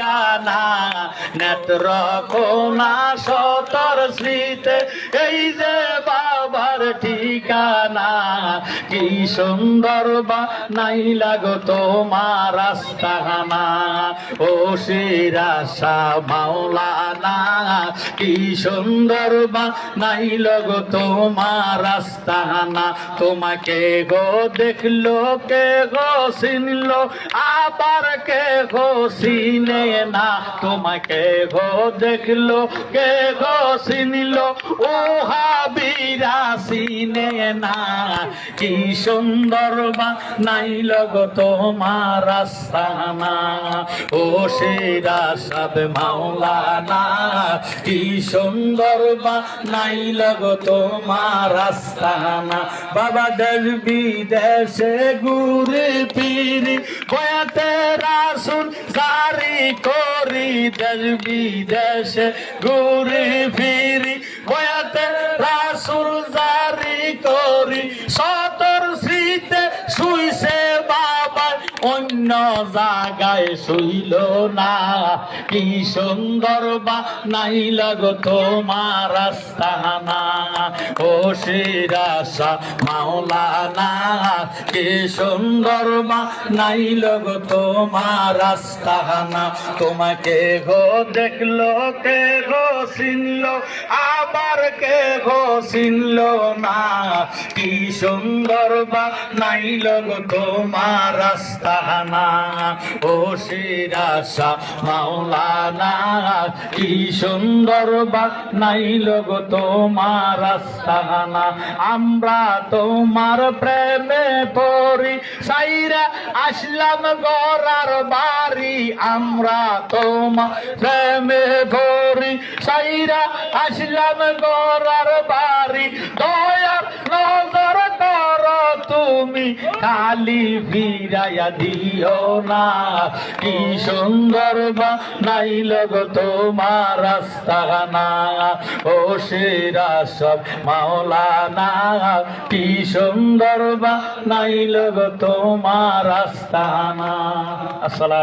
ঠিকানা নেত্র কোনা সতর স্মৃতে এই যে বাবার ঠিকানা কি সুন্দর বা নাই লাগো তোমার আস্তানা ও শিরাশা মাওলানা কি সুন্দর বা নাই লাগো তোমার আস্তানা তোমাকে গো দেখলো কে গো চিনলো আবার কে গো চিনে না তোমাকে গো দেখলো কে গো চিনলো ও হাবিরা চিনে না কি সুন্দর বা নাই লগো তোমার আস্তানা ও শিরা সাব মাওলানা কি সুন্দর বা নাই লগো তোমার আস্তানা বাবা দেশ বিদেশে ঘুরে ফিরি বয়াতে রাসূল জারি করি দেশ বিদেশে ঘুরে ফিরি বয়াতে রাসূল জারি করি সতর স্মৃতে শুইছে বাবা অন্য জায়গায় শুইল না কি সুন্দর বা নাই লাগো তোমার আস্তানা ও শিরাশা মাওলানা কি সুন্দর বা নাই লাগো তোমার আস্তানা তোমাকে গো দেখলো কে গো চিনলো আবার কে গো চিনলো না কি সুন্দর বা নাই লাগো তোমার আস্তানা ও শিরাশা মাওলানা কি সুন্দর বা নাই লাগো তোমার আস্তানা আমরা তোমার প্রেমে পড়ি সাইরা আসলাম গরার বাড়ি আমরা তোমার প্রেমে পড়ি সাইরা আসলাম গরার বাড়ি দয়ার নজর করো তুমি খালি ফিরাইয়া দিও না কি সুন্দর বা নাই লাগো তোমার আস্তানা ও শিরাশা মাওলানা কি সুন্দর বা নাই লাগো তোমার আস্তানা। আসসালাম।